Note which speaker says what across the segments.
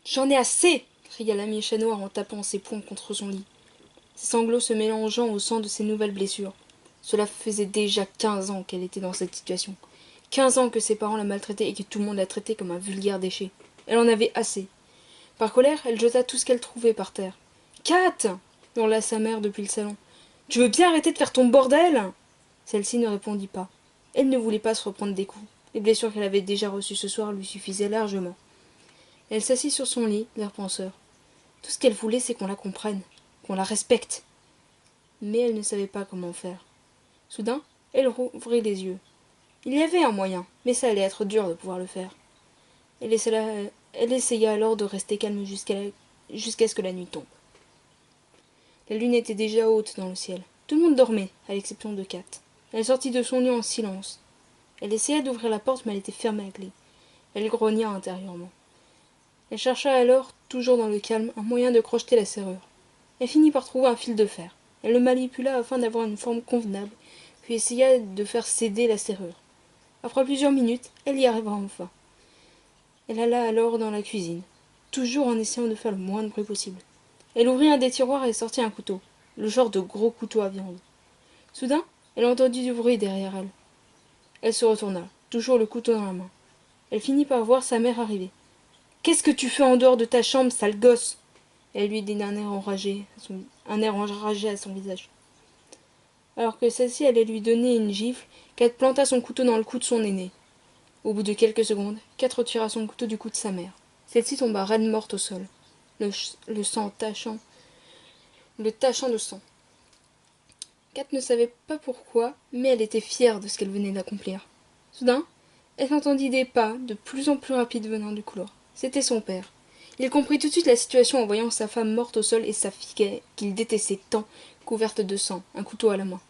Speaker 1: J'en ai assez cria l'ami chat noir en tapant ses poings contre son lit, ses sanglots se mélangeant au sang de ses nouvelles blessures. Cela faisait déjà 15 ans qu'elle était dans cette situation. 15 ans que ses parents la maltraitaient et que tout le monde la traitait comme un vulgaire déchet. Elle en avait assez. Par colère, elle jeta tout ce qu'elle trouvait par terre. « Kat !» hurla sa mère depuis le salon. « Tu veux bien arrêter de faire ton bordel ?» Celle-ci ne répondit pas. Elle ne voulait pas se reprendre des coups. Les blessures qu'elle avait déjà reçues ce soir lui suffisaient largement. Elle s'assit sur son lit, l'air penseur. Tout ce qu'elle voulait, c'est qu'on la comprenne, qu'on la respecte. Mais elle ne savait pas comment faire. Soudain, elle rouvrit les yeux. Il y avait un moyen, mais ça allait être dur de pouvoir le faire. Elle essaya alors de rester calme jusqu'à ce que la nuit tombe. La lune était déjà haute dans le ciel. Tout le monde dormait, à l'exception de Kat. Elle sortit de son lit en silence. Elle essaya d'ouvrir la porte, mais elle était fermée à clé. Elle grogna intérieurement. Elle chercha alors, toujours dans le calme, un moyen de crocheter la serrure. Elle finit par trouver un fil de fer. Elle le manipula afin d'avoir une forme convenable, puis essaya de faire céder la serrure. Après plusieurs minutes, elle y arriva enfin. Elle alla alors dans la cuisine, toujours en essayant de faire le moins de bruit possible. Elle ouvrit un des tiroirs et sortit un couteau, le genre de gros couteau à viande. Soudain, elle entendit du bruit derrière elle. Elle se retourna, toujours le couteau dans la main. Elle finit par voir sa mère arriver. « Qu'est-ce que tu fais en dehors de ta chambre, sale gosse ?» Elle lui dit d'un air enragé, à son visage. Alors que celle-ci allait lui donner une gifle, Kat planta son couteau dans le cou de son aîné. Au bout de quelques secondes, Kat retira son couteau du cou de sa mère. Celle-ci tomba raide morte au sol, le sang tachant de sang. Kat ne savait pas pourquoi, mais elle était fière de ce qu'elle venait d'accomplir. Soudain, elle entendit des pas de plus en plus rapides venant du couloir. C'était son père. Il comprit tout de suite la situation en voyant sa femme morte au sol et sa fille qu'il détestait tant, couverte de sang, un couteau à la main.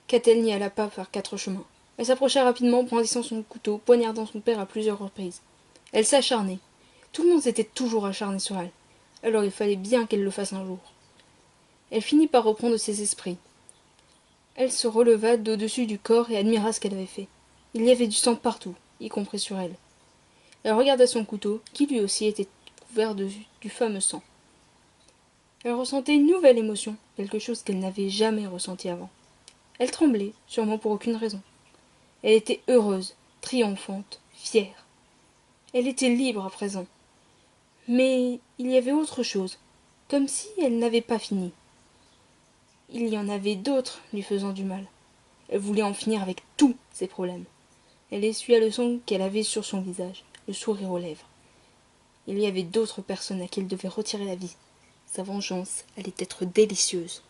Speaker 1: Kat n'y alla pas par 4 chemins. Elle s'approcha rapidement, brandissant son couteau, poignardant son père à plusieurs reprises. Elle s'acharnait. Tout le monde s'était toujours acharné sur elle. Alors il fallait bien qu'elle le fasse un jour. Elle finit par reprendre ses esprits. Elle se releva d'au-dessus du corps et admira ce qu'elle avait fait. Il y avait du sang partout, y compris sur elle. Elle regarda son couteau, qui lui aussi était couvert du fameux sang. Elle ressentait une nouvelle émotion, quelque chose qu'elle n'avait jamais ressenti avant. Elle tremblait, sûrement pour aucune raison. Elle était heureuse, triomphante, fière. Elle était libre à présent. Mais il y avait autre chose, comme si elle n'avait pas fini. Il y en avait d'autres lui faisant du mal. Elle voulait en finir avec tous ses problèmes. Elle essuya le sang qu'elle avait sur son visage, le sourire aux lèvres. Il y avait d'autres personnes à qui elle devait retirer la vie. Sa vengeance allait être délicieuse.